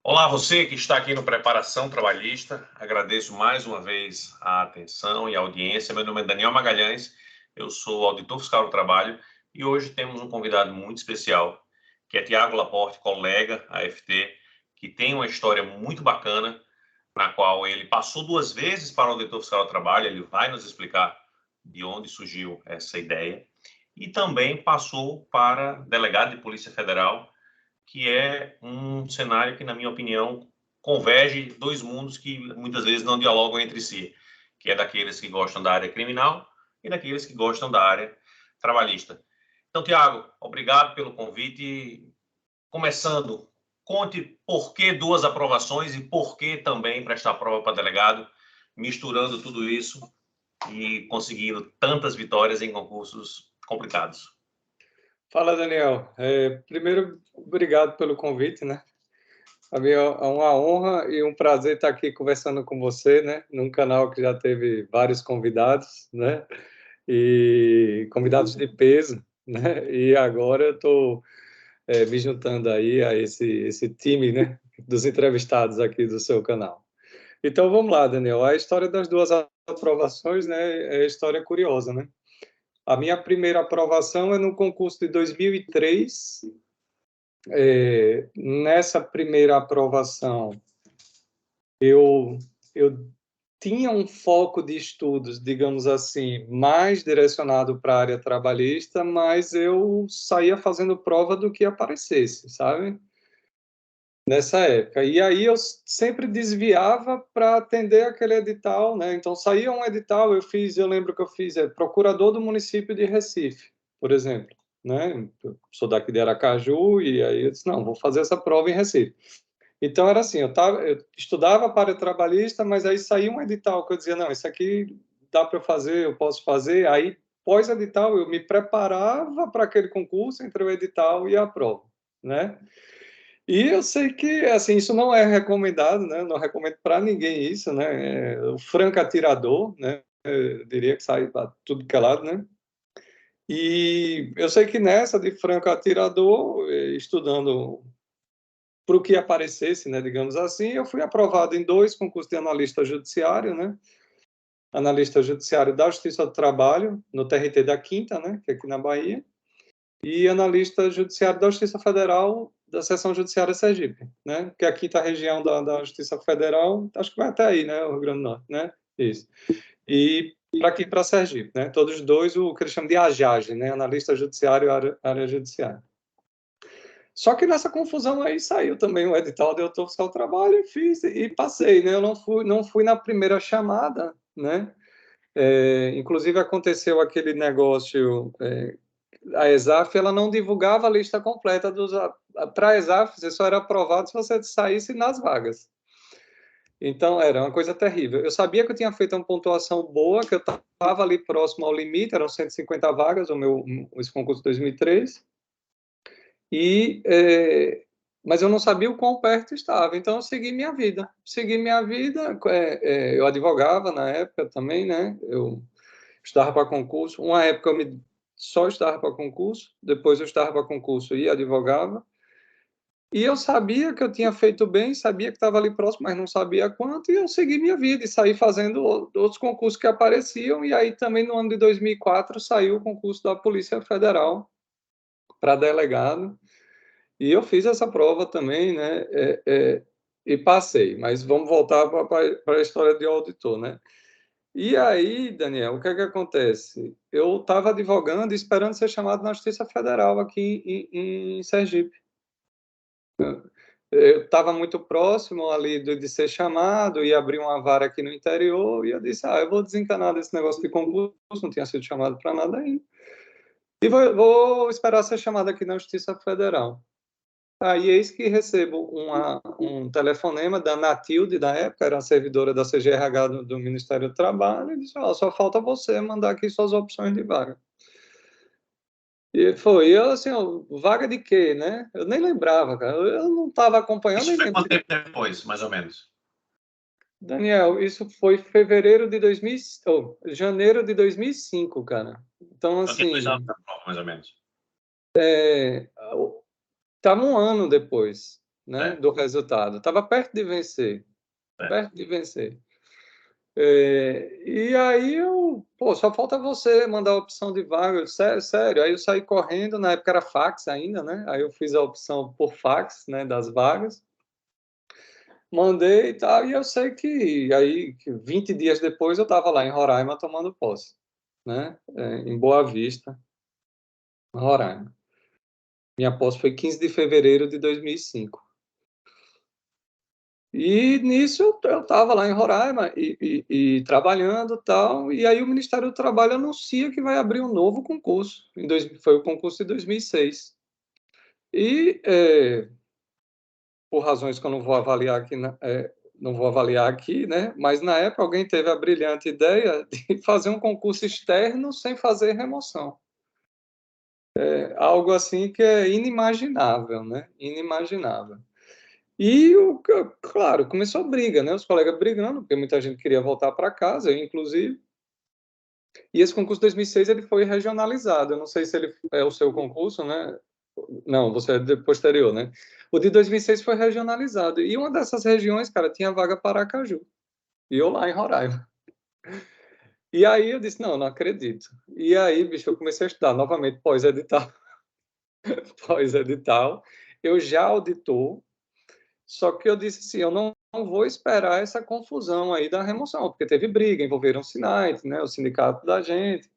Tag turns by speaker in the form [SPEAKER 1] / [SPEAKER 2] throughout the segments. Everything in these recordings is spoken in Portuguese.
[SPEAKER 1] Olá, você que está aqui no Preparação Trabalhista. Agradeço mais uma vez a atenção e a audiência. Meu nome é Daniel Magalhães, eu sou auditor fiscal do trabalho e hoje temos um convidado muito especial, que é Tiago Laporte, colega AFT, que tem uma história muito bacana, na qual ele passou 2 vezes para o auditor fiscal do trabalho. Ele vai nos explicar de onde surgiu essa ideia, e também passou para delegado de Polícia Federal, que é um cenário que, na minha opinião, converge dois mundos que muitas vezes não dialogam entre si, que é daqueles que gostam da área criminal e daqueles que gostam da área trabalhista. Então, Tiago, obrigado pelo convite. Começando, conte por que 2 aprovações e por que também prestar prova para delegado, misturando tudo isso e conseguindo tantas vitórias em concursos complicados.
[SPEAKER 2] Fala, Daniel. Primeiro, obrigado pelo convite, né? A mim é uma honra e um prazer estar aqui conversando com você, né? Num canal que já teve vários convidados, né? E convidados de peso, né? E agora eu estou me juntando aí a esse time, né? Dos entrevistados aqui do seu canal. Então, vamos lá, Daniel. A história das 2 aprovações, né? É história curiosa, né? A minha primeira aprovação é no concurso de 2003. Nessa primeira aprovação, eu tinha um foco de estudos, digamos assim, mais direcionado para a área trabalhista, mas eu saía fazendo prova do que aparecesse, sabe? Nessa época. E aí eu sempre desviava para atender aquele edital, né? Então saía um edital, eu lembro que eu fiz procurador do município de Recife, por exemplo, né? Eu sou daqui de Aracaju e aí eu disse, não, vou fazer essa prova em Recife. Então era assim, eu estudava para o trabalhista, mas aí saía um edital que eu dizia, não, isso aqui dá para eu fazer, eu posso fazer. Aí pós-edital eu me preparava para aquele concurso entre o edital e a prova, né? E eu sei que, assim, isso não é recomendado, né? Não recomendo para ninguém isso, né? O franco atirador, né? Eu diria que sai para tudo que é lado, né? E eu sei que nessa de franco atirador, estudando para o que aparecesse, né? Digamos assim, eu fui aprovado em 2 concursos de analista judiciário, né? Analista judiciário da Justiça do Trabalho, no TRT da Quinta, né? Que é aqui na Bahia. E analista judiciário da Justiça Federal da Seção Judiciária Sergipe, né? Que é a quinta região da Justiça Federal, acho que vai até aí, né? O Rio Grande do Norte, né? Isso. E para aqui, para Sergipe, né? Todos dois, o que eles chamam de AJAGE, né? Analista Judiciário, área Judiciária. Só que nessa confusão aí saiu também o edital de autor fiscal do trabalho e fiz, e passei, né? Eu não fui na primeira chamada, né? Inclusive aconteceu aquele negócio, a ESAF ela não divulgava a lista completa para a ESAF, você só era aprovado se você saísse nas vagas. Então era uma coisa terrível. Eu sabia que eu tinha feito uma pontuação boa, que eu estava ali próximo ao limite, eram 150 vagas esse concurso de 2003. Mas eu não sabia o quão perto estava, então eu segui minha vida. Eu advogava na época também, né? Eu estudava para concurso. Uma época só estudava para concurso, depois eu estudava para concurso e advogava. E eu sabia que eu tinha feito bem, sabia que estava ali próximo, mas não sabia quanto, e eu segui minha vida e saí fazendo outros concursos que apareciam. E aí também no ano de 2004 saiu o concurso da Polícia Federal para delegado. E eu fiz essa prova também, né? E passei. Mas vamos voltar para a história de auditor, né? E aí, Daniel, o que é que acontece? Eu estava advogando e esperando ser chamado na Justiça Federal aqui em Sergipe. Eu estava muito próximo ali de ser chamado e abrir uma vara aqui no interior, e eu disse, eu vou desencanar desse negócio de concurso, não tinha sido chamado para nada ainda, e vou esperar ser chamado aqui na Justiça Federal. Aí eis que recebo um telefonema da Natilde, da época, era a servidora da CGRH do Ministério do Trabalho, e disse, só falta você mandar aqui suas opções de vaga. E eu assim, vaga de quê, né? Eu nem lembrava, cara. Eu não estava acompanhando.
[SPEAKER 1] Isso foi quanto tempo depois, mais ou menos?
[SPEAKER 2] Daniel, isso foi janeiro de 2005, cara. Então, assim...
[SPEAKER 1] 2 anos, mais ou menos.
[SPEAKER 2] Estava um ano depois. né, do resultado. Estava perto de vencer. Perto de vencer. E aí só falta você mandar a opção de vaga. Eu disse, sério. Aí eu saí correndo, na época era fax ainda, né? Aí eu fiz a opção por fax, né, das vagas. Mandei e tal, e eu sei que aí 20 dias depois eu estava lá em Roraima tomando posse, né? Em Boa Vista, Roraima. Minha posse foi 15 de fevereiro de 2005. E nisso eu estava lá em Roraima e trabalhando tal, e aí o Ministério do Trabalho anuncia que vai abrir um novo concurso. Foi o concurso de 2006. E, por razões que eu não vou avaliar aqui, né? Mas na época alguém teve a brilhante ideia de fazer um concurso externo sem fazer remoção. Algo assim que é inimaginável, né? Inimaginável. E, claro, começou a briga, né? Os colegas brigando, porque muita gente queria voltar para casa, eu, inclusive. E esse concurso de 2006 ele foi regionalizado. Eu não sei se ele é o seu concurso, né? Não, você é de posterior, né? O de 2006 foi regionalizado. E uma dessas regiões, cara, tinha vaga para Aracaju. E eu lá em Roraima. E aí eu disse, não acredito. E aí, bicho, eu comecei a estudar novamente pós-edital. Pós-edital. Eu já auditor. Só que eu disse assim, eu não vou esperar essa confusão aí da remoção, porque teve briga, envolveram o SINAIT, né, o sindicato da gente.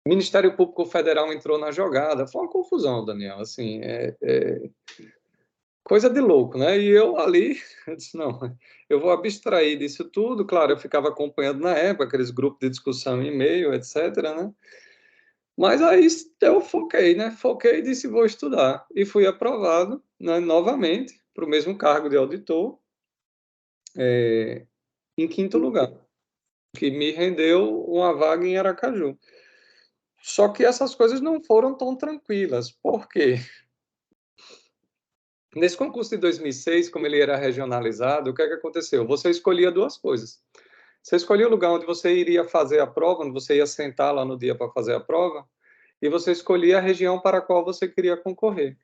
[SPEAKER 2] Ministério Público Federal entrou na jogada. Foi uma confusão, Daniel, assim, coisa de louco, né? E eu ali, eu disse, não, eu vou abstrair disso tudo. Claro, eu ficava acompanhando na época aqueles grupos de discussão em e-mail, etc, né? Mas aí eu foquei, né? Foquei e disse, vou estudar. E fui aprovado, né, novamente para o mesmo cargo de auditor, em quinto lugar, que me rendeu uma vaga em Aracaju. Só que essas coisas não foram tão tranquilas. Por quê? Nesse concurso de 2006, como ele era regionalizado, o que é que aconteceu? Você escolhia duas coisas. Você escolhia o lugar onde você iria fazer a prova, onde você ia sentar lá no dia para fazer a prova, e você escolhia a região para a qual você queria concorrer.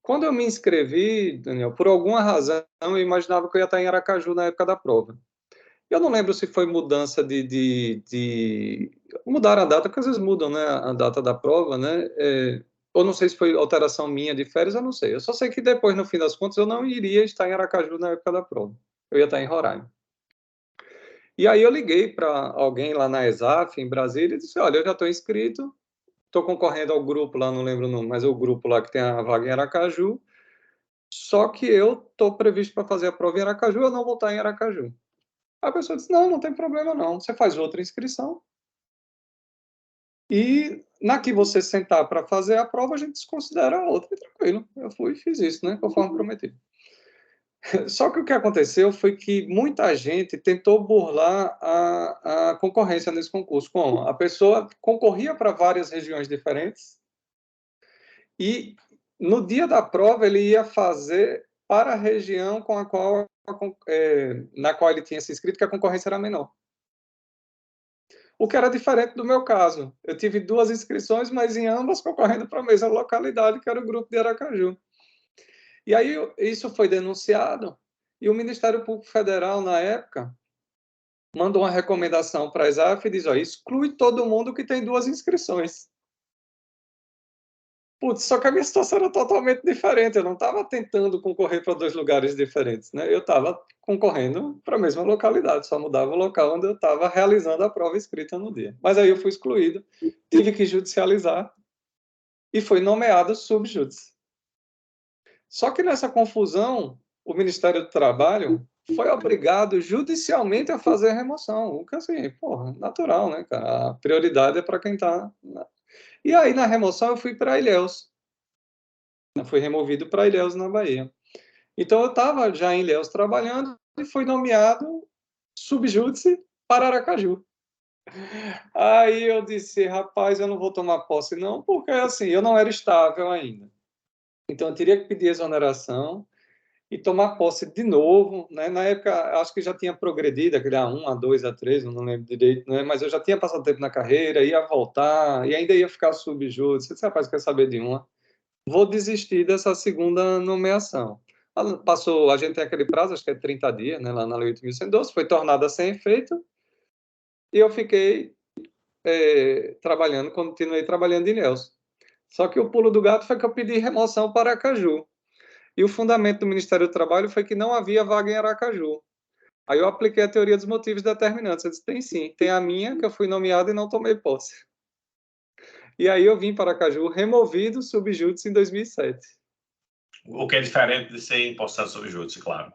[SPEAKER 2] Quando eu me inscrevi, Daniel, por alguma razão, eu imaginava que eu ia estar em Aracaju na época da prova. Eu não lembro se foi mudança de mudar a data, porque às vezes mudam, né, a data da prova, né? Ou não sei se foi alteração minha de férias, eu não sei. Eu só sei que depois, no fim das contas, eu não iria estar em Aracaju na época da prova. Eu ia estar em Roraima. E aí eu liguei para alguém lá na ESAF, em Brasília, e disse, olha, eu já estou inscrito, estou concorrendo ao grupo lá, não lembro o nome, mas é o grupo lá que tem a vaga em Aracaju, só que eu estou previsto para fazer a prova em Aracaju, eu não vou estar em Aracaju. A pessoa disse, não tem problema não, você faz outra inscrição e na que você sentar para fazer a prova, a gente desconsidera a outra, e tranquilo. Eu fui e fiz isso, né, conforme prometido. Só que o que aconteceu foi que muita gente tentou burlar a concorrência nesse concurso. Como? A pessoa concorria para várias regiões diferentes e no dia da prova ele ia fazer para a região com a qual, na qual ele tinha se inscrito, que a concorrência era menor. O que era diferente do meu caso. Eu tive duas inscrições, mas em ambas concorrendo para a mesma localidade, que era o grupo de Aracaju. E aí isso foi denunciado, e o Ministério Público Federal, na época, mandou uma recomendação para a ESAF e diz, ó, exclui todo mundo que tem duas inscrições. Putz, só que a minha situação era totalmente diferente, eu não estava tentando concorrer para dois lugares diferentes, né? Eu estava concorrendo para a mesma localidade, só mudava o local onde eu estava realizando a prova escrita no dia. Mas aí eu fui excluído, tive que judicializar e fui nomeado subjúdice. Só que nessa confusão, o Ministério do Trabalho foi obrigado judicialmente a fazer a remoção, o que assim, porra, natural, né, cara? A prioridade é para quem está... E aí, na remoção, eu fui para Ilhéus. Eu fui removido para Ilhéus, na Bahia. Então, eu estava já em Ilhéus trabalhando e fui nomeado subjúdice para Aracaju. Aí eu disse, rapaz, eu não vou tomar posse não, porque assim, eu não era estável ainda. Então, eu teria que pedir exoneração e tomar posse de novo, né? Na época, acho que já tinha progredido, aquele A1, A2, A3, eu não lembro direito, né? Mas eu já tinha passado tempo na carreira, ia voltar, e ainda ia ficar subjúdice. Eu disse, rapaz, quer saber de uma? vou desistir dessa segunda nomeação. Passou, a gente tem aquele prazo, acho que é 30 dias, né, lá na Lei 8.112, foi tornada sem efeito, e eu fiquei trabalhando, continuei trabalhando em Ilhéus. Só que o pulo do gato foi que eu pedi remoção para Aracaju. E o fundamento do Ministério do Trabalho foi que não havia vaga em Aracaju. Aí eu apliquei a teoria dos motivos determinantes. Eu disse, tem sim, tem a minha, que eu fui nomeado e não tomei posse. E aí eu vim para Aracaju removido sub judice em 2007.
[SPEAKER 1] O que é diferente de ser impostado sob júdice, claro.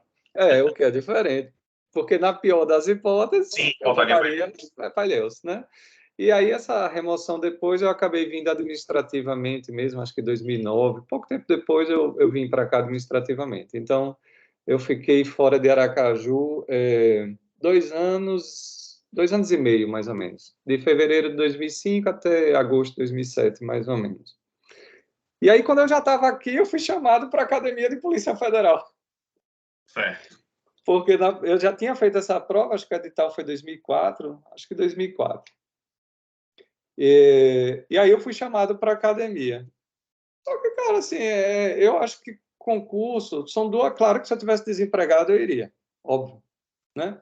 [SPEAKER 2] O que é diferente. Porque na pior das hipóteses,
[SPEAKER 1] Sim,
[SPEAKER 2] eu
[SPEAKER 1] voltaria
[SPEAKER 2] voltaria para Ilhéus, né? E aí essa remoção depois eu acabei vindo administrativamente mesmo, acho que 2009. Pouco tempo depois eu vim para cá administrativamente. Então, eu fiquei fora de Aracaju 2 anos e meio, mais ou menos. De fevereiro de 2005 até agosto de 2007, mais ou menos. E aí, quando eu já estava aqui, eu fui chamado para a Academia de Polícia Federal.
[SPEAKER 1] certo.
[SPEAKER 2] Porque eu já tinha feito essa prova, acho que o edital foi 2004, acho que 2004. E aí eu fui chamado para a academia. Só que, cara, assim, eu acho que concurso, são duas, claro que se eu tivesse desempregado eu iria, óbvio, né?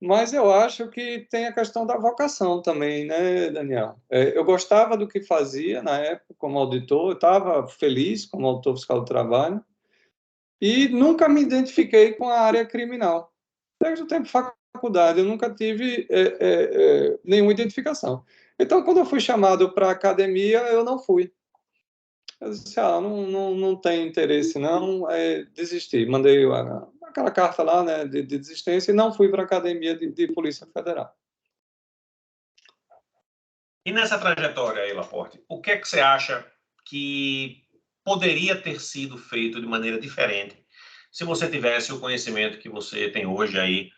[SPEAKER 2] Mas eu acho que tem a questão da vocação também, né, Daniel? Eu gostava do que fazia na época como auditor, eu estava feliz como auditor fiscal do trabalho e nunca me identifiquei com a área criminal. Desde o tempo de faculdade, eu nunca tive nenhuma identificação. Então, quando eu fui chamado para a academia, eu não fui. Eu disse, não tem interesse, não, desisti. Mandei aquela carta lá, né, de desistência e não fui para a academia de Polícia Federal.
[SPEAKER 1] E nessa trajetória aí, Laporte, o que é que você acha que poderia ter sido feito de maneira diferente se você tivesse o conhecimento que você tem hoje aí,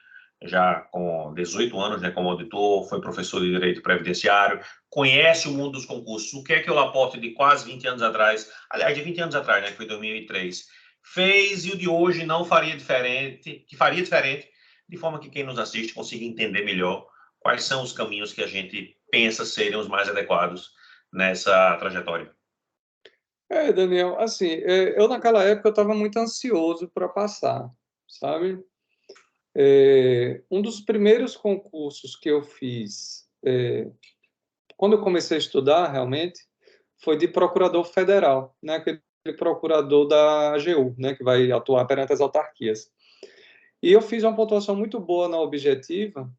[SPEAKER 1] já com 18 anos, né, como auditor, foi professor de Direito Previdenciário, conhece o mundo dos concursos. O que é que o Laporte de quase 20 anos atrás, aliás, de 20 anos atrás, né, que foi 2003, fez e o de hoje não faria diferente, que faria diferente, de forma que quem nos assiste consiga entender melhor quais são os caminhos que a gente pensa serem os mais adequados nessa trajetória?
[SPEAKER 2] Daniel, assim, eu naquela época eu estava muito ansioso para passar, sabe? Um dos primeiros concursos que eu fiz, quando eu comecei a estudar, realmente, foi de procurador federal, né? Aquele procurador da AGU, né? Que vai atuar perante as autarquias. E eu fiz uma pontuação muito boa na objetiva,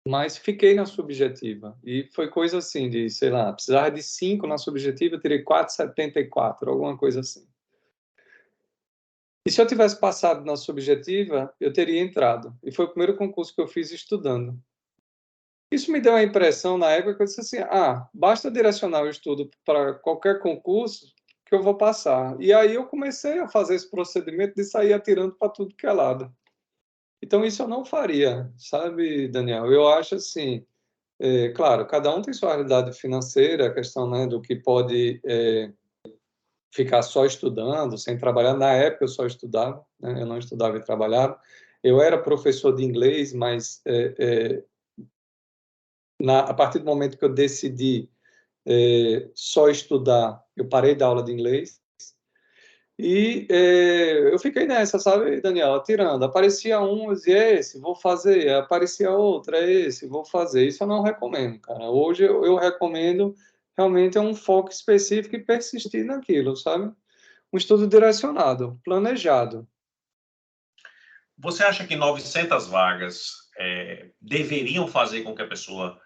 [SPEAKER 2] mas fiquei na subjetiva. E foi coisa assim, de, sei lá, precisava de 5 na subjetiva, eu tirei 4,74, alguma coisa assim. E se eu tivesse passado na subjetiva, eu teria entrado. E foi o primeiro concurso que eu fiz estudando. Isso me deu a impressão, na época, que eu disse assim, basta direcionar o estudo para qualquer concurso que eu vou passar. E aí eu comecei a fazer esse procedimento de sair atirando para tudo que é lado. Então, isso eu não faria, sabe, Daniel? Eu acho assim, claro, cada um tem sua realidade financeira, a questão, né, do que pode ficar só estudando, sem trabalhar. Na época, eu só estudava, né? Eu não estudava e trabalhava. Eu era professor de inglês, mas a partir do momento que eu decidi só estudar, eu parei da aula de inglês. E eu fiquei nessa, sabe, Daniel, atirando. Aparecia um, eu dizia, esse, vou fazer. Aparecia outro, esse, vou fazer. Isso eu não recomendo, cara. Hoje eu recomendo realmente um foco específico e persistir naquilo, sabe? Um estudo direcionado, planejado.
[SPEAKER 1] Você acha que 900 vagas deveriam fazer com que a pessoa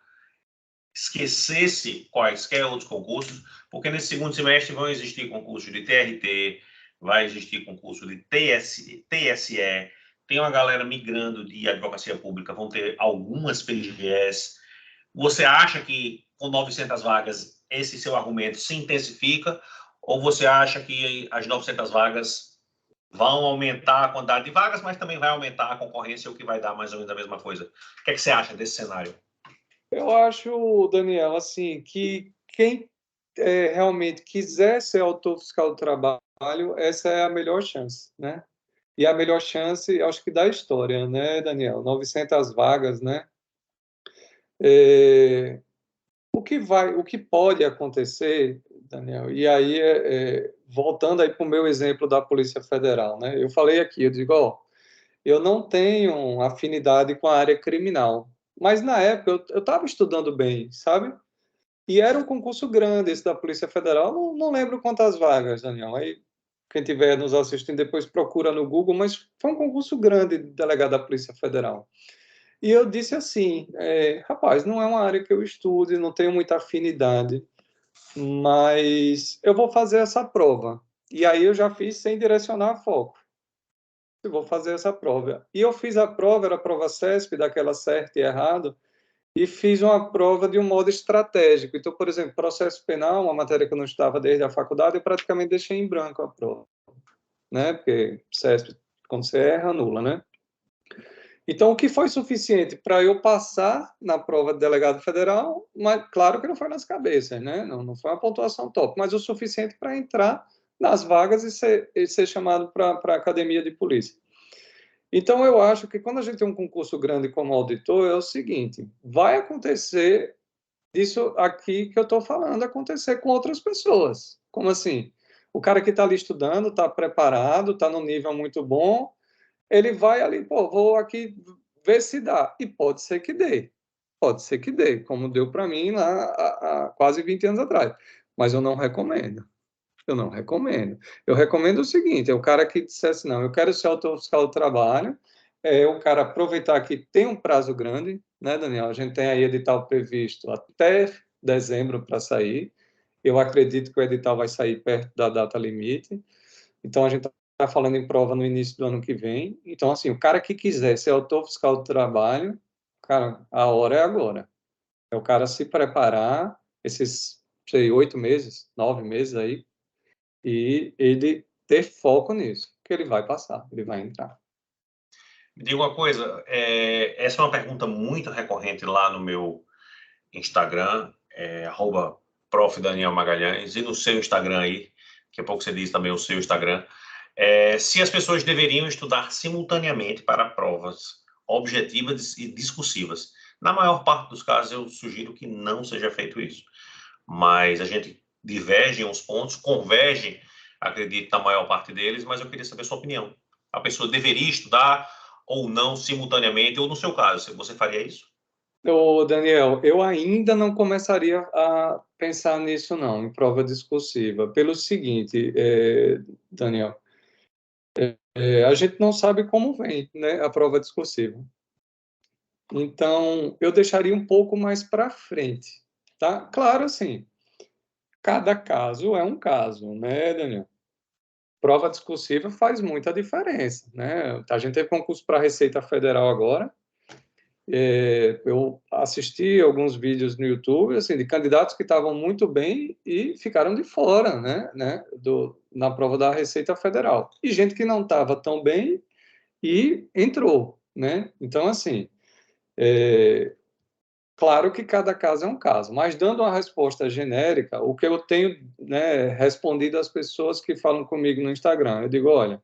[SPEAKER 1] esquecesse quaisquer outros concursos? Porque nesse segundo semestre vão existir concursos de TRT, vai existir concurso de TSE, tem uma galera migrando de advocacia pública, vão ter algumas PGS. Você acha que com 900 vagas esse seu argumento se intensifica ou você acha que as 900 vagas vão aumentar a quantidade de vagas, mas também vai aumentar a concorrência, o que vai dar mais ou menos a mesma coisa? O que é que você acha desse cenário?
[SPEAKER 2] Eu acho, Daniel, assim, que quem realmente quiser ser autor fiscal do trabalho, essa é a melhor chance, né? E a melhor chance, acho que da história, né, Daniel? 900 vagas, né? O que pode acontecer, Daniel. E aí, voltando aí para o meu exemplo da Polícia Federal, né? Eu falei aqui, eu digo, ó, eu não tenho afinidade com a área criminal, mas na época eu estava estudando bem, sabe? E era um concurso grande esse da Polícia Federal, não lembro quantas vagas, Daniel. Aí, quem estiver nos assistindo depois procura no Google, mas foi um concurso grande de delegado da Polícia Federal. E eu disse assim, rapaz, não é uma área que eu estude, não tenho muita afinidade, mas eu vou fazer essa prova. E aí eu já fiz sem direcionar foco. Eu vou fazer essa prova. E eu fiz a prova, era a prova CESP, daquela certo e errado, e fiz uma prova de um modo estratégico. Então, por exemplo, processo penal, uma matéria que eu não estava desde a faculdade, eu praticamente deixei em branco a prova, né? Porque CESP, quando você erra, anula, né? Então, o que foi suficiente para eu passar na prova de delegado federal, mas claro que não foi nas cabeças, né? Não foi uma pontuação top, mas o suficiente para entrar nas vagas e ser chamado para a academia de polícia. Então, eu acho que quando a gente tem um concurso grande como auditor, é o seguinte: vai acontecer isso aqui que eu estou falando, acontecer com outras pessoas. Como assim? O cara que está ali estudando, está preparado, está num nível muito bom, ele vai ali, pô, vou aqui ver se dá. E pode ser que dê. Pode ser que dê, como deu para mim lá há quase 20 anos atrás. Mas eu não recomendo. Eu não recomendo. Eu recomendo o seguinte: é o cara que dissesse, não, eu quero ser autor fiscal do trabalho, é o cara aproveitar que tem um prazo grande, né, Daniel? A gente tem aí edital previsto até dezembro para sair. Eu acredito que o edital vai sair perto da data limite. Então, a gente está falando em prova no início do ano que vem. Então, assim, o cara que quiser ser autor fiscal do trabalho, cara, a hora é agora. É o cara se preparar esses, sei, 8 meses, 9 meses aí, e ele ter foco nisso, que ele vai passar, ele vai entrar.
[SPEAKER 1] Me diga uma coisa, essa é uma pergunta muito recorrente lá no meu Instagram, @prof. Daniel Magalhães, e no seu Instagram aí, daqui a pouco você diz também o seu Instagram, se as pessoas deveriam estudar simultaneamente para provas objetivas e discursivas. Na maior parte dos casos, eu sugiro que não seja feito isso. Mas a gente diverge em uns pontos, converge, acredito, na maior parte deles, mas eu queria saber a sua opinião. A pessoa deveria estudar ou não simultaneamente, ou no seu caso, você faria isso?
[SPEAKER 2] Ô, Daniel, eu ainda não começaria a pensar nisso, não, em prova discursiva, pelo seguinte, Daniel, a gente não sabe como vem, né, a prova discursiva. Então, eu deixaria um pouco mais para frente, tá? Claro, assim, cada caso é um caso, né, Daniel? Prova discursiva faz muita diferença, né? A gente teve concurso para a Receita Federal agora. Eu assisti alguns vídeos no YouTube, assim, de candidatos que estavam muito bem e ficaram de fora, na prova da Receita Federal. E gente que não estava tão bem e entrou, né? Então, assim, claro que cada caso é um caso, mas dando uma resposta genérica, o que eu tenho, né, respondido às pessoas que falam comigo no Instagram, eu digo, olha,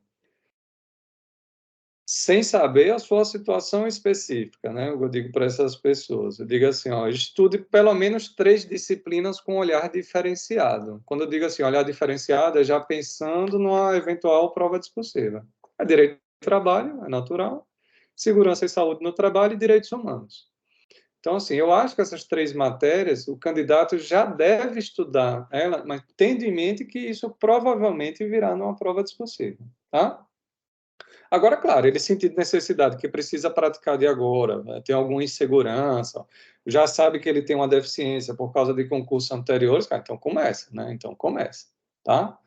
[SPEAKER 2] sem saber a sua situação específica, né? Eu digo para essas pessoas, eu digo assim, ó, estude pelo menos 3 disciplinas com olhar diferenciado. Quando eu digo assim, olhar diferenciado, é já pensando numa eventual prova discursiva. É direito do trabalho, é natural, segurança e saúde no trabalho e direitos humanos. Então, assim, eu acho que essas 3 matérias, o candidato já deve estudar ela, mas tendo em mente que isso provavelmente virá numa prova discursiva, tá? Agora, claro, ele sentir necessidade que precisa praticar de agora, né, tem alguma insegurança, já sabe que ele tem uma deficiência por causa de concursos anteriores, cara, então começa, né? Então começa, tá?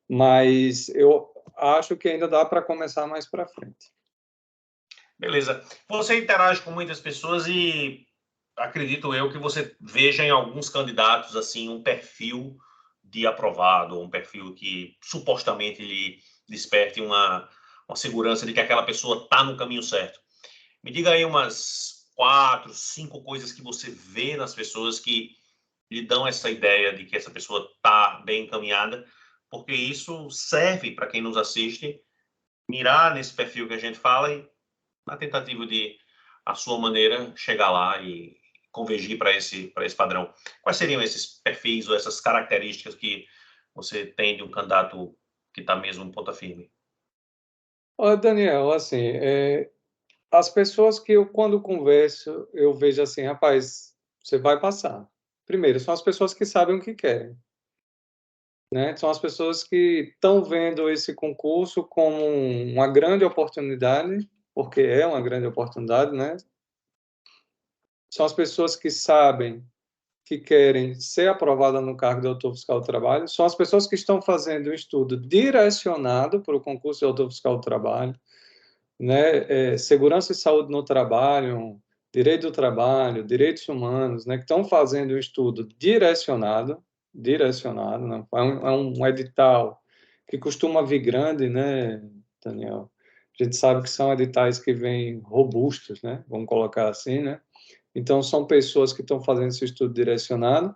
[SPEAKER 2] Mas eu acho que ainda dá para começar mais para frente.
[SPEAKER 1] Beleza. Você interage com muitas pessoas e acredito eu que você veja em alguns candidatos assim um perfil de aprovado, um perfil que supostamente lhe desperte uma segurança de que aquela pessoa está no caminho certo. Me diga aí umas 4, 5 coisas que você vê nas pessoas que lhe dão essa ideia de que essa pessoa está bem encaminhada, porque isso serve para quem nos assiste mirar nesse perfil que a gente fala e na tentativa de, à sua maneira, chegar lá e convergir para esse padrão. Quais seriam esses perfis ou essas características que você tem de um candidato que está mesmo em ponta firme?
[SPEAKER 2] Olha, Daniel, assim, as pessoas que eu, quando converso, eu vejo assim, rapaz, você vai passar. Primeiro, são as pessoas que sabem o que querem, né? São as pessoas que estão vendo esse concurso como uma grande oportunidade, porque é uma grande oportunidade, né? São as pessoas que sabem que querem ser aprovadas no cargo de autor fiscal do trabalho, são as pessoas que estão fazendo um estudo direcionado para o concurso de autor fiscal do trabalho, né? Segurança e saúde no trabalho, direito do trabalho, direitos humanos, né? Que estão fazendo um estudo direcionado, né? É um edital que costuma vir grande, né, Daniel? A gente sabe que são editais que vêm robustos, né? Vamos colocar assim, né? Então, são pessoas que estão fazendo esse estudo direcionado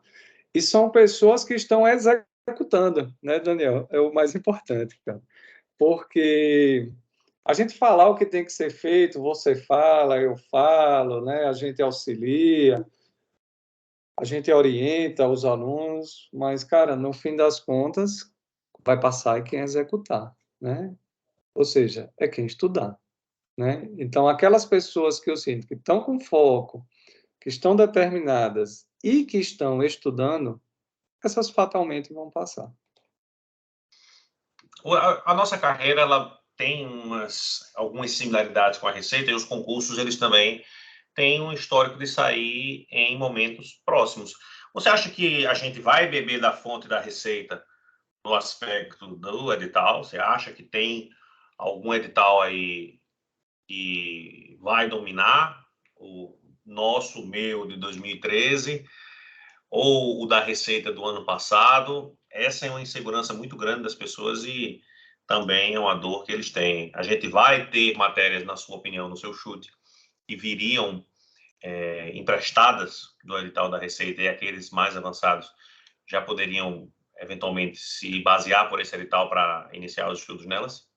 [SPEAKER 2] e são pessoas que estão executando, né, Daniel? É o mais importante, cara. Porque a gente falar o que tem que ser feito, você fala, eu falo, né? A gente auxilia, a gente orienta os alunos, mas, cara, no fim das contas, vai passar é quem executar, né? Ou seja, é quem estudar, né? Então, aquelas pessoas que eu sinto que estão com foco, que estão determinadas e que estão estudando, essas fatalmente vão passar.
[SPEAKER 1] A nossa carreira, ela tem algumas similaridades com a Receita, e os concursos, eles também têm um histórico de sair em momentos próximos. Você acha que a gente vai beber da fonte da Receita no aspecto do edital? Você acha que tem algum edital aí que vai dominar o nosso, meu, de 2013, ou o da Receita do ano passado? Essa é uma insegurança muito grande das pessoas e também é uma dor que eles têm. A gente vai ter matérias, na sua opinião, no seu chute, que viriam emprestadas do edital da Receita, e aqueles mais avançados já poderiam, eventualmente, se basear por esse edital para iniciar os estudos nelas?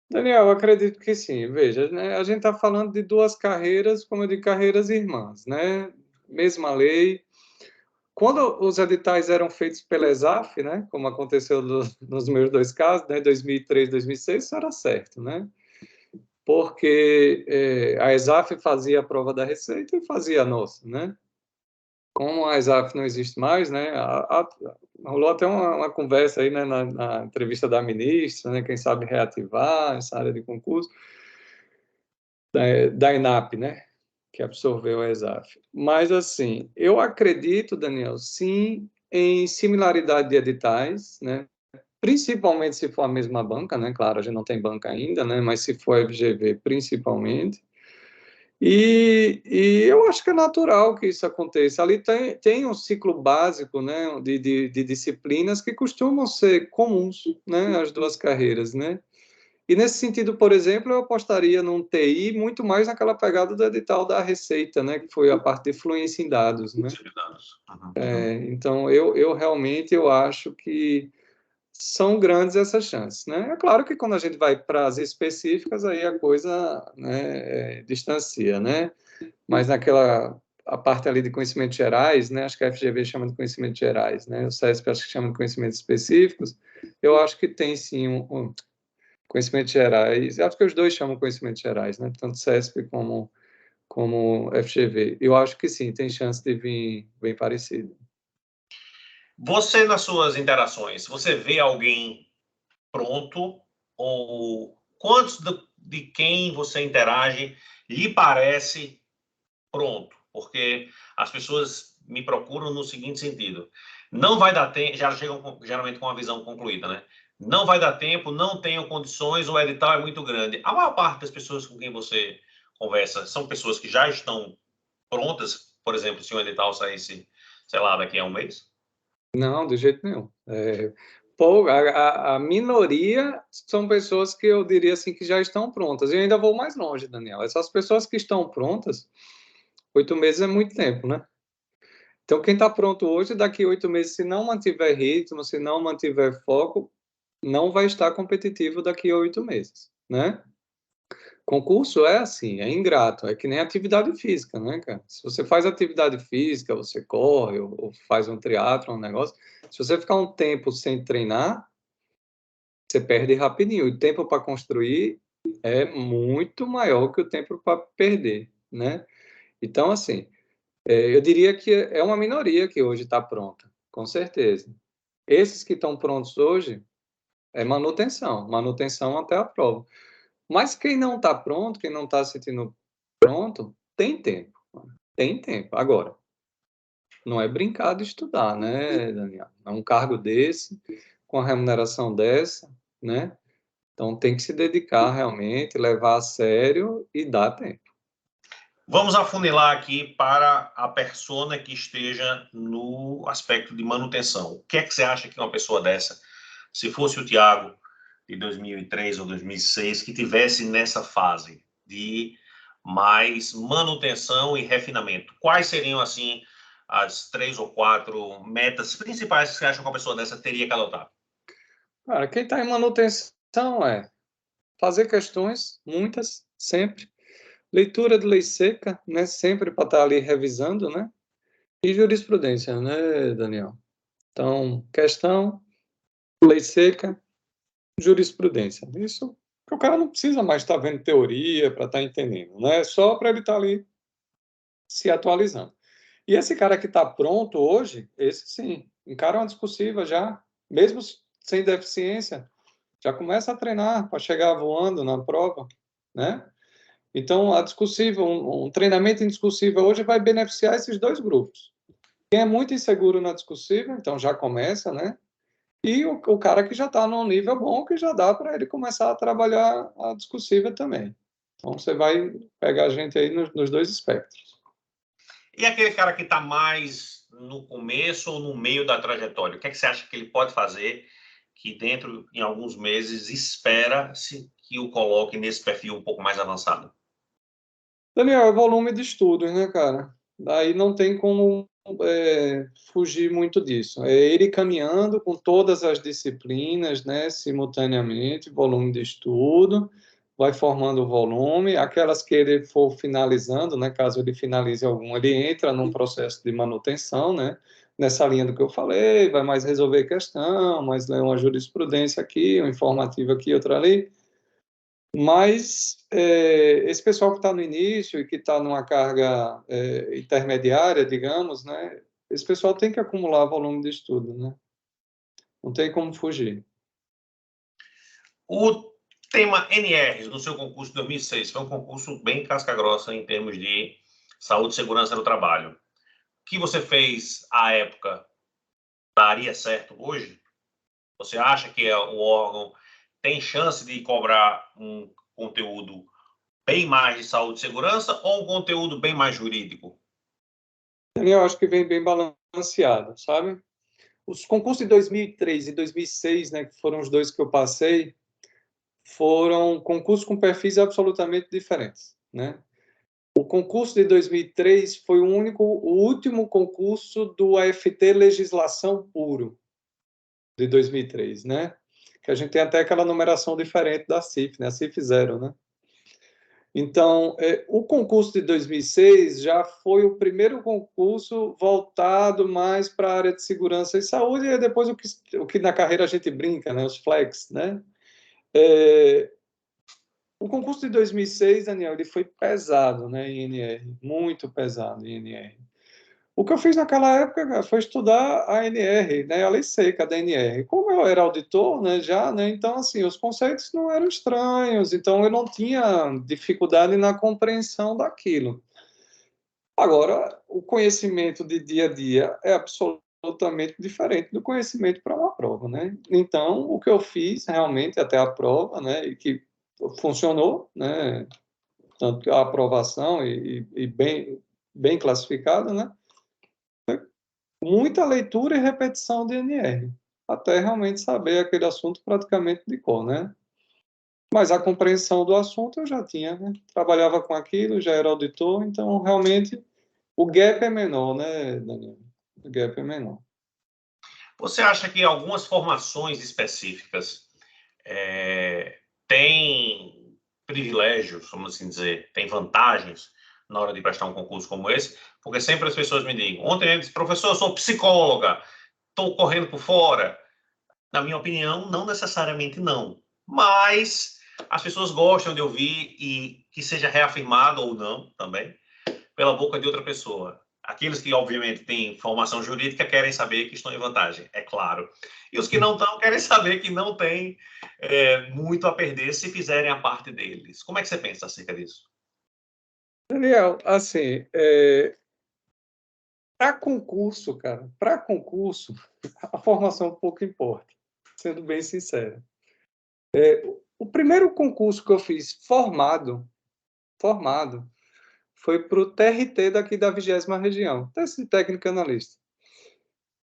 [SPEAKER 2] Daniel, eu acredito que sim. Veja, né, a gente está falando de duas carreiras, como eu digo, carreiras irmãs, né? Mesma lei. Quando os editais eram feitos pela ESAF, né, como aconteceu nos meus dois casos, né, 2003, 2006, isso era certo, né? Porque a ESAF fazia a prova da Receita e fazia a nossa, né? Como a ESAF não existe mais, né? Rolou até uma conversa aí, né, na entrevista da ministra, né? Quem sabe reativar essa área de concurso da ENAP, né? Que absorveu a ESAF. Mas, assim, eu acredito, Daniel, sim, em similaridade de editais, né? Principalmente se for a mesma banca, né? Claro, a gente não tem banca ainda, né? Mas se for a FGV, principalmente. E eu acho que é natural que isso aconteça. Ali tem um ciclo básico, né, de disciplinas que costumam ser comuns, né, as duas carreiras, né? E nesse sentido, por exemplo, eu apostaria num TI muito mais naquela pegada do edital da Receita, né, que foi a parte de fluência em dados, né? Então, eu realmente eu acho que são grandes essas chances, né? É claro que quando a gente vai para as específicas, aí a coisa, né, distancia, né? Mas naquela a parte ali de conhecimentos gerais, né? Acho que a FGV chama de conhecimentos gerais, né? O CESP acho que chama de conhecimentos específicos. Eu acho que tem sim conhecimentos gerais. Eu acho que os dois chamam conhecimentos gerais, né? Tanto CESP como FGV. Eu acho que sim, tem chance de vir bem parecido.
[SPEAKER 1] Você, nas suas interações, você vê alguém pronto, ou quantos de quem você interage lhe parece pronto? Porque as pessoas me procuram no seguinte sentido: não vai dar tempo, já chegam geralmente com a visão concluída, né? Não vai dar tempo, não tenho condições, o edital é muito grande. A maior parte das pessoas com quem você conversa são pessoas que já estão prontas, por exemplo, se o edital saísse, sei lá, daqui a um mês?
[SPEAKER 2] Não, de jeito nenhum. A minoria são pessoas que eu diria assim que já estão prontas. E ainda vou mais longe, Daniel. Essas pessoas que estão prontas, 8 meses é muito tempo, né? Então, quem está pronto hoje, daqui 8 meses, se não mantiver ritmo, se não mantiver foco, não vai estar competitivo daqui a 8 meses, né? concurso é assim, é ingrato, é que nem atividade física, né, cara? Se você faz atividade física, você corre ou faz um triatlo, um negócio, se você ficar um tempo sem treinar, você perde rapidinho. O tempo para construir é muito maior que o tempo para perder, né? Então, assim, eu diria que é uma minoria que hoje está pronta, com certeza. Esses que estão prontos hoje é manutenção até a prova. Mas quem não está pronto, quem não está se sentindo pronto, tem tempo. Tem tempo. Agora, não é brincar de estudar, né, Daniel? É um cargo desse, com a remuneração dessa, né? Então tem que se dedicar realmente, levar a sério e dar tempo.
[SPEAKER 1] Vamos afunilar aqui para a persona que esteja no aspecto de manutenção. O que é que você acha que uma pessoa dessa, se fosse o Thiago de 2003 ou 2006, que tivesse nessa fase de mais manutenção e refinamento, quais seriam, assim, as 3 ou 4 metas principais que você acha que uma pessoa dessa teria que adotar?
[SPEAKER 2] Cara, quem está em manutenção é fazer questões, muitas, sempre. Leitura de lei seca, né? Sempre para estar ali revisando, né? E jurisprudência, né, Daniel? Então, questão, lei seca, jurisprudência. Isso que o cara não precisa mais estar vendo teoria para estar entendendo, né? Só para ele estar ali se atualizando. E esse cara que está pronto hoje, esse sim, encara uma discursiva já, mesmo sem deficiência, já começa a treinar para chegar voando na prova, né? Então, a discursiva, um treinamento em discursiva hoje vai beneficiar esses dois grupos. Quem é muito inseguro na discursiva, então já começa, né? E o cara que já está num nível bom, que já dá para ele começar a trabalhar a discursiva também. Então, você vai pegar a gente aí nos dois espectros.
[SPEAKER 1] E aquele cara que está mais no começo ou no meio da trajetória, o que é que você acha que ele pode fazer que dentro, em alguns meses, espera-se que o coloque nesse perfil um pouco mais avançado?
[SPEAKER 2] Daniel, é volume de estudos, né, cara? Daí não tem como fugir muito disso. É ele caminhando com todas as disciplinas, né, simultaneamente, volume de estudo, vai formando o volume. Aquelas que ele for finalizando, né, caso ele finalize algum, ele entra num processo de manutenção, né, nessa linha do que eu falei, vai mais resolver questão, mais ler uma jurisprudência aqui, um informativo aqui, outra ali. Mas esse pessoal que está no início e que está numa carga intermediária, digamos, né, esse pessoal tem que acumular volume de estudo, né? Não tem como fugir.
[SPEAKER 1] O tema NR no seu concurso de 2006 foi um concurso bem casca-grossa em termos de saúde e segurança no trabalho. O que você fez à época daria certo hoje? Você acha que o órgão tem chance de cobrar um conteúdo bem mais de saúde e segurança ou um conteúdo bem mais jurídico?
[SPEAKER 2] Eu acho que vem bem balanceado, sabe? Os concursos de 2003 e 2006, né, que foram os dois que eu passei, foram concursos com perfis absolutamente diferentes, né? O concurso de 2003 foi o último concurso do AFT Legislação Puro, de 2003, né? Que a gente tem até aquela numeração diferente da CIF, né? A CIF 0, né? Então, o concurso de 2006 já foi o primeiro concurso voltado mais para a área de segurança e saúde, e depois o que na carreira a gente brinca, né? Os flex, né? O concurso de 2006, Daniel, ele foi pesado, né, em NR, muito pesado em NR. O que eu fiz naquela época, cara, foi estudar a NR, né, a lei seca da NR. Como eu era auditor, né, já, né, então, assim, os conceitos não eram estranhos, então eu não tinha dificuldade na compreensão daquilo. Agora, o conhecimento de dia a dia é absolutamente diferente do conhecimento para uma prova, né? Então, o que eu fiz realmente até a prova, né, e que funcionou, né, tanto a aprovação e bem classificada, né? Muita leitura e repetição de NR, até realmente saber aquele assunto praticamente de cor, né? Mas a compreensão do assunto eu já tinha, né? Trabalhava com aquilo, já era auditor, então realmente o gap é menor, né, Daniel? O gap é menor.
[SPEAKER 1] Você acha que algumas formações específicas têm privilégios, vamos assim dizer, tem vantagens na hora de prestar um concurso como esse, porque sempre as pessoas me digam, ontem ele disse, professor, eu sou psicóloga, estou correndo por fora. Na minha opinião, não necessariamente não, mas as pessoas gostam de ouvir e que seja reafirmado ou não também pela boca de outra pessoa. Aqueles que, obviamente, têm formação jurídica querem saber que estão em vantagem, é claro. E os que não estão querem saber que não têm muito a perder se fizerem a parte deles. Como é que você pensa acerca disso?
[SPEAKER 2] Daniel, assim, para concurso, cara, para concurso, a formação pouco importa, sendo bem sincero. O primeiro concurso que eu fiz formado, foi para o TRT daqui da 20ª região, teste de técnico analista.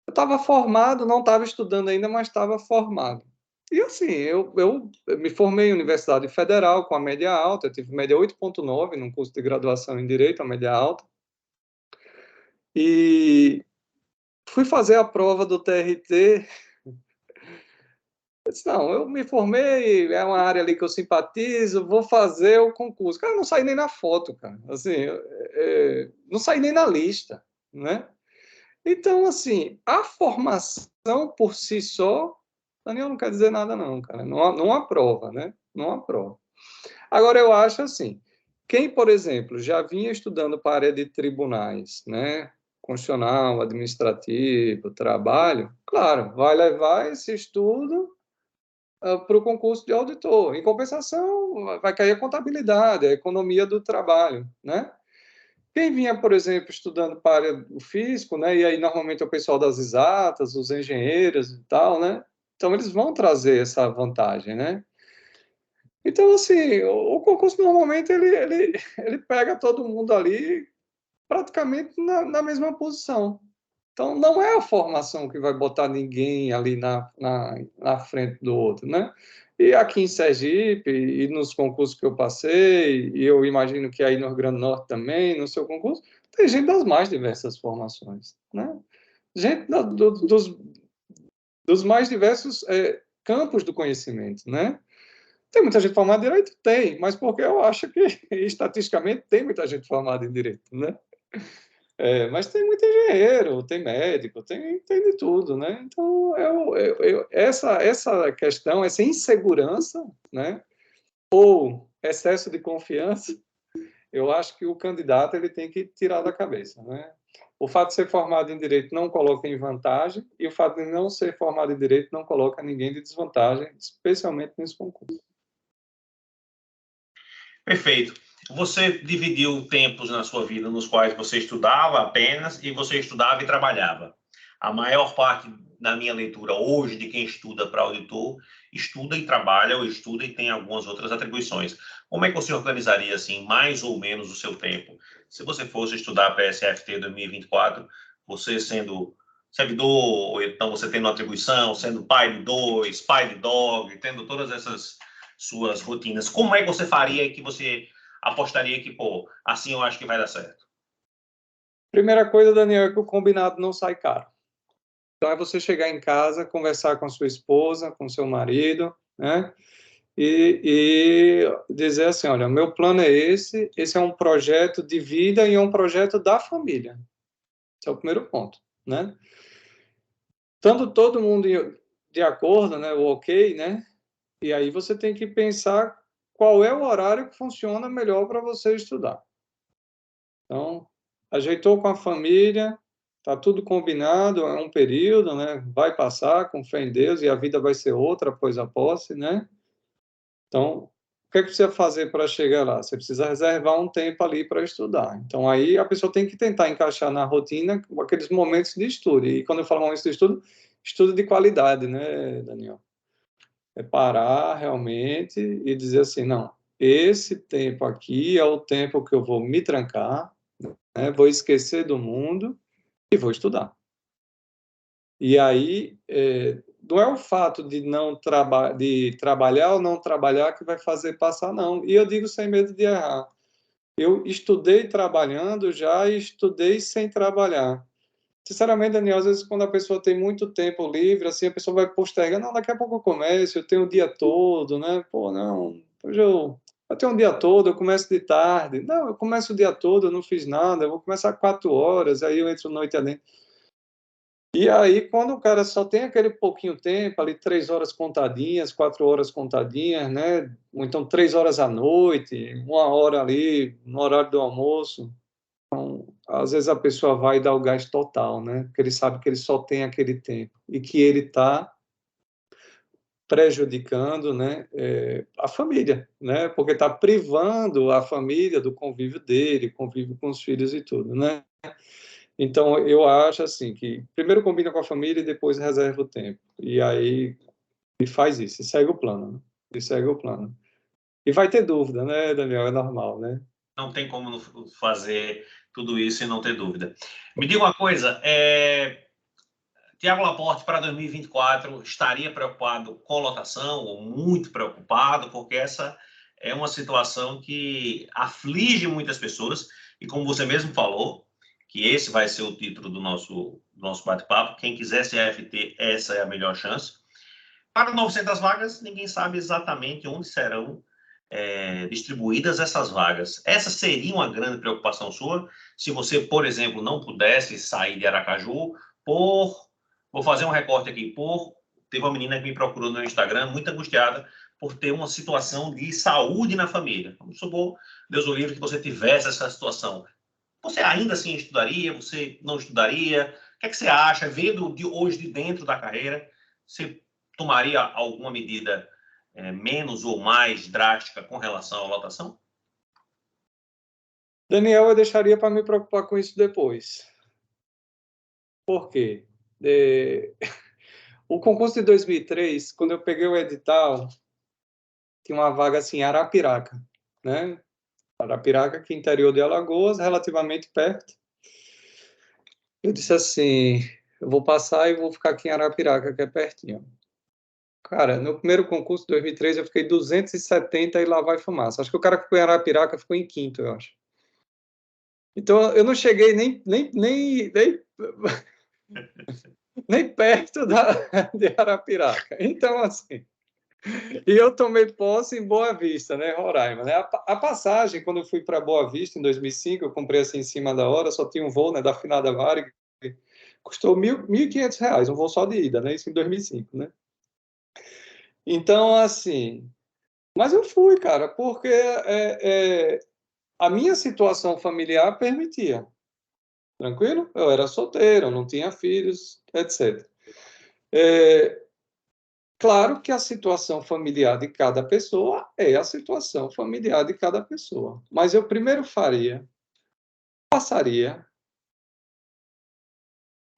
[SPEAKER 2] Eu estava formado, não estava estudando ainda, mas estava formado. E assim, eu me formei em Universidade Federal com a média alta, eu tive média 8,9 num curso de graduação em Direito, a média alta. E fui fazer a prova do TRT. Eu disse, não, eu me formei, é uma área ali que eu simpatizo, vou fazer o concurso. Cara, eu não saí nem na foto, cara. Assim, não saí nem na lista, né? Então, assim, a formação por si só, Daniel, não quer dizer nada não, cara. Não aprova, né? Não aprova. Agora, eu acho assim, quem, por exemplo, já vinha estudando para a área de tribunais, né? Constitucional, administrativo, trabalho, claro, vai levar esse estudo para o concurso de auditor. Em compensação, vai cair a contabilidade, a economia do trabalho, né? Quem vinha, por exemplo, estudando para a área do físico, né? E aí normalmente é o pessoal das exatas, os engenheiros e tal, né? Então eles vão trazer essa vantagem, né? Então, assim, o concurso normalmente ele pega todo mundo ali praticamente na mesma posição. Então, não é a formação que vai botar ninguém ali na frente do outro, né? E aqui em Sergipe, e nos concursos que eu passei, e eu imagino que aí no Rio Grande do Norte também, no seu concurso, tem gente das mais diversas formações, né? Gente dos mais diversos campos do conhecimento, né? Tem muita gente formada em direito? Tem, mas porque eu acho que, estatisticamente, tem muita gente formada em direito, né? Mas tem muito engenheiro, tem médico, tem de tudo, né? Então, essa questão, essa insegurança, né? Ou excesso de confiança, eu acho que o candidato ele tem que tirar da cabeça, né? O fato de ser formado em direito não coloca em vantagem e o fato de não ser formado em direito não coloca ninguém de desvantagem, especialmente nesse concurso.
[SPEAKER 1] Perfeito. Você dividiu tempos na sua vida nos quais você estudava apenas e você estudava e trabalhava. A maior parte da minha leitura hoje de quem estuda para auditor estuda e trabalha ou estuda e tem algumas outras atribuições. Como é que você organizaria assim mais ou menos o seu tempo? Se você fosse estudar para a SFT 2024, você sendo servidor, ou então você tendo atribuição, sendo pai de dois, pai de dog, tendo todas essas suas rotinas, como é que você faria que você apostaria que, pô, assim eu acho que vai dar certo?
[SPEAKER 2] Primeira coisa, Daniel, é que o combinado não sai caro. Então, é você chegar em casa, conversar com a sua esposa, com seu marido, né? E dizer assim, olha, meu plano é esse é um projeto de vida e é um projeto da família. Esse é o primeiro ponto, né? Estando todo mundo de acordo, né, o ok, né? E aí você tem que pensar qual é o horário que funciona melhor para você estudar. Então, ajeitou com a família, tá tudo combinado, é um período, né? Vai passar com fé em Deus e a vida vai ser outra após a posse, né? Então, o que é que precisa fazer para chegar lá? Você precisa reservar um tempo ali para estudar. Então, aí a pessoa tem que tentar encaixar na rotina aqueles momentos de estudo. E quando eu falo momentos de estudo, estudo de qualidade, né, Daniel? É parar realmente e dizer assim, não, esse tempo aqui é o tempo que eu vou me trancar, né? Vou esquecer do mundo e vou estudar. E aí, não é o fato de de trabalhar ou não trabalhar que vai fazer passar, não. E eu digo sem medo de errar. Eu estudei trabalhando já e estudei sem trabalhar. Sinceramente, Daniel, às vezes quando a pessoa tem muito tempo livre, assim, a pessoa vai postergar, não, daqui a pouco eu começo, eu tenho o dia todo, né? Pô, não, hoje eu Eu tenho um dia todo, eu começo de tarde. Não, eu começo o dia todo, eu não fiz nada, eu vou começar 4 horas, aí eu entro noite adentro. E aí, quando o cara só tem aquele pouquinho tempo, ali 3 horas contadinhas, 4 horas contadinhas, né? Ou então 3 horas à noite, 1 hora ali, no horário do almoço. Às vezes a pessoa vai dar o gás total, né? Porque ele sabe que ele só tem aquele tempo e que ele está prejudicando, né, a família, né? Porque está privando a família do convívio dele, convívio com os filhos e tudo, né? Então, eu acho assim que primeiro combina com a família e depois reserva o tempo. E aí e faz isso, e segue o plano, né? E segue o plano. E vai ter dúvida, né, Daniel? É normal, né?
[SPEAKER 1] Não tem como fazer tudo isso e não ter dúvida. Me diga uma coisa, Thiago Laporte para 2024 estaria preocupado com lotação ou muito preocupado, porque essa é uma situação que aflige muitas pessoas e como você mesmo falou, que esse vai ser o título do nosso bate-papo, quem quiser ser AFT, essa é a melhor chance. Para 900 vagas, ninguém sabe exatamente onde serão distribuídas essas vagas. Essa seria uma grande preocupação sua, se você, por exemplo, não pudesse sair de Aracaju vou fazer um recorte aqui, teve uma menina que me procurou no Instagram, muito angustiada, por ter uma situação de saúde na família. Vamos supor, Deus o livre, que você tivesse essa situação. Você ainda assim estudaria? Você não estudaria? O que é que você acha? Vendo de hoje de dentro da carreira, você tomaria alguma medida menos ou mais drástica com relação à lotação?
[SPEAKER 2] Daniel, eu deixaria para me preocupar com isso depois. Por quê? O concurso de 2003, quando eu peguei o edital, tinha uma vaga assim em Arapiraca, né? Arapiraca, que é interior de Alagoas, relativamente perto. Eu disse assim, eu vou passar e vou ficar aqui em Arapiraca, que é pertinho. Cara, no primeiro concurso, de 2003, eu fiquei 270 e lá vai fumaça. Acho que o cara que ficou em Arapiraca ficou em quinto, eu acho. Então, eu não cheguei nem perto de Arapiraca. Então, assim, e eu tomei posse em Boa Vista, né, Roraima, né? A passagem, quando eu fui para Boa Vista, em 2005, eu comprei assim em cima da hora, só tinha um voo, né, da Finada Varig, custou R$ 1.500, um voo só de ida, né? Isso em 2005, né? Então, assim, mas eu fui, cara, porque a minha situação familiar permitia. Tranquilo? Eu era solteiro, não tinha filhos, etc. Claro que a situação familiar de cada pessoa é a situação familiar de cada pessoa. Mas eu primeiro passaria,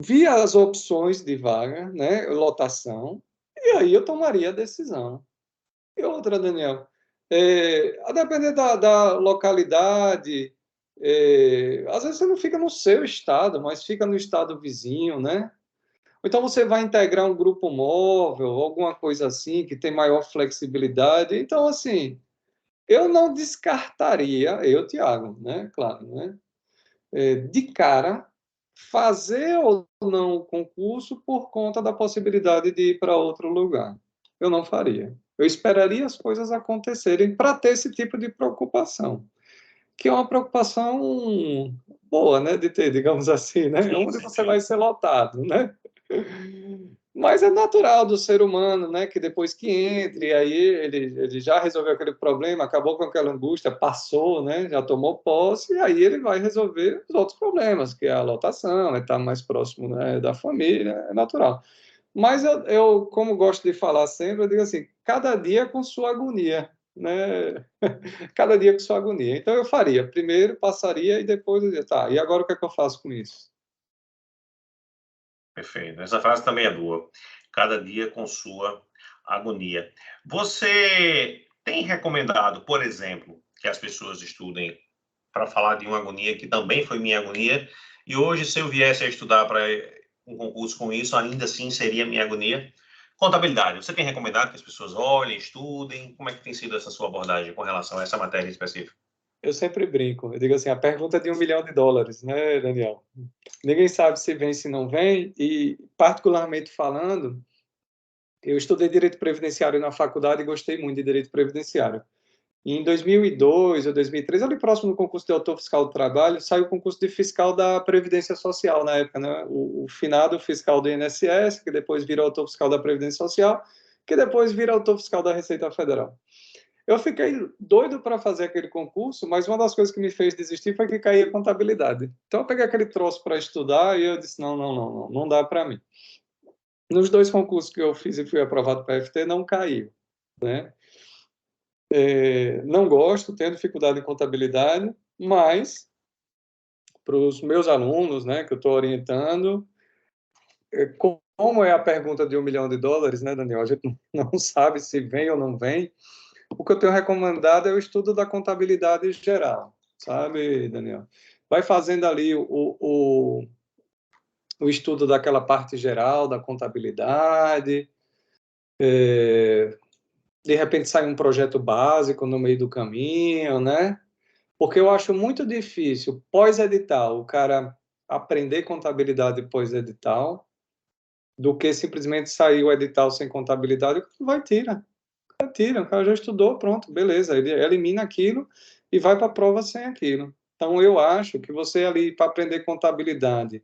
[SPEAKER 2] via as opções de vaga, né, lotação, e aí eu tomaria a decisão. E outra, Daniel, a depender da localidade, às vezes você não fica no seu estado, mas fica no estado vizinho, né? Então você vai integrar um grupo móvel, alguma coisa assim, que tem maior flexibilidade. Então, assim, eu não descartaria, Tiago, né? Claro, né? De cara, fazer ou não o concurso por conta da possibilidade de ir para outro lugar. Eu não faria. Eu esperaria as coisas acontecerem para ter esse tipo de preocupação, que é uma preocupação boa, né, de ter, digamos assim, né, onde você vai ser lotado, né? Mas é natural do ser humano, né, que depois que entre, aí ele já resolveu aquele problema, acabou com aquela angústia, passou, né, já tomou posse, e aí ele vai resolver os outros problemas, que é a lotação, é estar mais próximo, né, da família, é natural. Mas eu, como gosto de falar sempre, eu digo assim, cada dia com sua agonia, né? Cada dia com sua agonia. Então eu faria, primeiro passaria e depois eu dizia, tá, e agora o que é que eu faço com isso?
[SPEAKER 1] Perfeito. Essa frase também é boa. Cada dia com sua agonia. Você tem recomendado, por exemplo, que as pessoas estudem para falar de uma agonia que também foi minha agonia, e hoje, se eu viesse a estudar para um concurso com isso, ainda assim seria minha agonia? Contabilidade. Você tem recomendado que as pessoas olhem, estudem? Como é que tem sido essa sua abordagem com relação a essa matéria específica?
[SPEAKER 2] Eu sempre brinco, eu digo assim, a pergunta é de US$ 1 milhão, né, Daniel? Ninguém sabe se vem, se não vem, e particularmente falando, eu estudei direito previdenciário na faculdade e gostei muito de direito previdenciário. E em 2002 ou 2003, ali próximo do concurso de autor fiscal do trabalho, saiu o concurso de fiscal da Previdência Social na época, né? O finado fiscal do INSS, que depois vira autor fiscal da Previdência Social, que depois vira autor fiscal da Receita Federal. Eu fiquei doido para fazer aquele concurso, mas uma das coisas que me fez desistir foi que caía contabilidade. Então eu peguei aquele troço para estudar e eu disse, não dá para mim. Nos 2 concursos que eu fiz e fui aprovado para a FT, não caiu, né? Não gosto, tenho dificuldade em contabilidade, mas para os meus alunos, né, que eu estou orientando, como é a pergunta de $1 milhão, né, Daniel? A gente não sabe se vem ou não vem. O que eu tenho recomendado é o estudo da contabilidade geral, sabe, Daniel? Vai fazendo ali o estudo daquela parte geral da contabilidade, de repente sai um projeto básico no meio do caminho, né? Porque eu acho muito difícil, pós-edital, o cara aprender contabilidade pós-edital, do que simplesmente sair o edital sem contabilidade, vai tira, o cara já estudou, pronto, beleza, ele elimina aquilo e vai para a prova sem aquilo. Então, eu acho que você ali, para aprender contabilidade,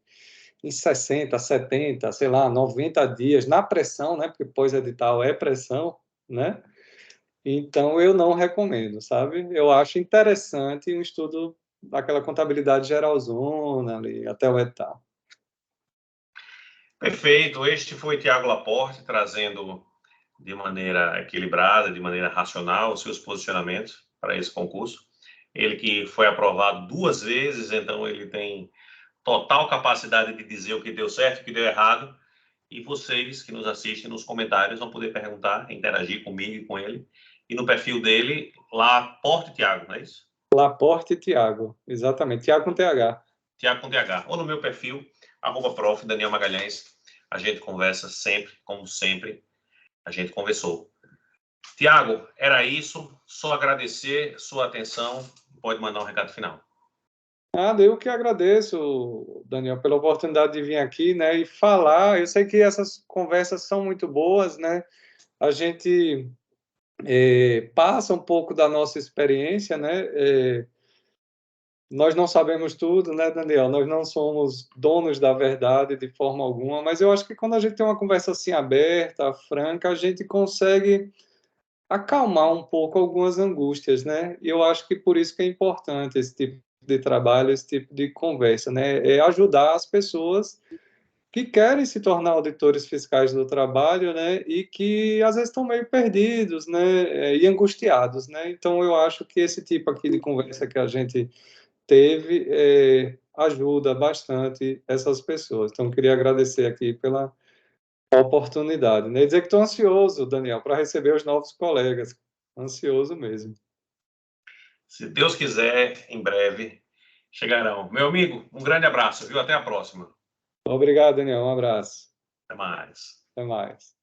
[SPEAKER 2] em 60, 70, sei lá, 90 dias, na pressão, né, porque pós-edital é pressão, né, então eu não recomendo, sabe? Eu acho interessante um estudo daquela contabilidade geralzona ali, até o edital.
[SPEAKER 1] Perfeito. Este foi Tiago Laporte, trazendo de maneira equilibrada, de maneira racional, os seus posicionamentos para esse concurso. Ele que foi aprovado 2 vezes, então ele tem total capacidade de dizer o que deu certo, o que deu errado. E vocês que nos assistem nos comentários vão poder perguntar, interagir comigo e com ele. E no perfil dele, Laporte Tiago, não é isso?
[SPEAKER 2] Laporte Tiago, exatamente. Tiago com TH.
[SPEAKER 1] Tiago com TH. Ou no meu perfil, @prof. Daniel Magalhães. A gente conversa sempre, como sempre, a gente conversou. Tiago, era isso. Só agradecer sua atenção. Pode mandar um recado final.
[SPEAKER 2] Eu que agradeço, Daniel, pela oportunidade de vir aqui, né, e falar. Eu sei que essas conversas são muito boas, né? A gente passa um pouco da nossa experiência, né? Nós não sabemos tudo, né, Daniel? Nós não somos donos da verdade de forma alguma, mas eu acho que quando a gente tem uma conversa assim aberta, franca, a gente consegue acalmar um pouco algumas angústias, né? E eu acho que por isso que é importante esse tipo de trabalho, esse tipo de conversa, né? É ajudar as pessoas que querem se tornar auditores fiscais do trabalho, né? E que às vezes estão meio perdidos, né? E angustiados, né? Então eu acho que esse tipo aqui de conversa que a gente teve ajuda bastante essas pessoas. Então queria agradecer aqui pela oportunidade, né? E dizer que estou ansioso, Daniel, para receber os novos colegas. Ansioso mesmo.
[SPEAKER 1] Se Deus quiser, em breve chegarão. Meu amigo, um grande abraço, viu? Até a próxima.
[SPEAKER 2] Obrigado, Daniel. Um abraço.
[SPEAKER 1] Até mais.
[SPEAKER 2] Até mais.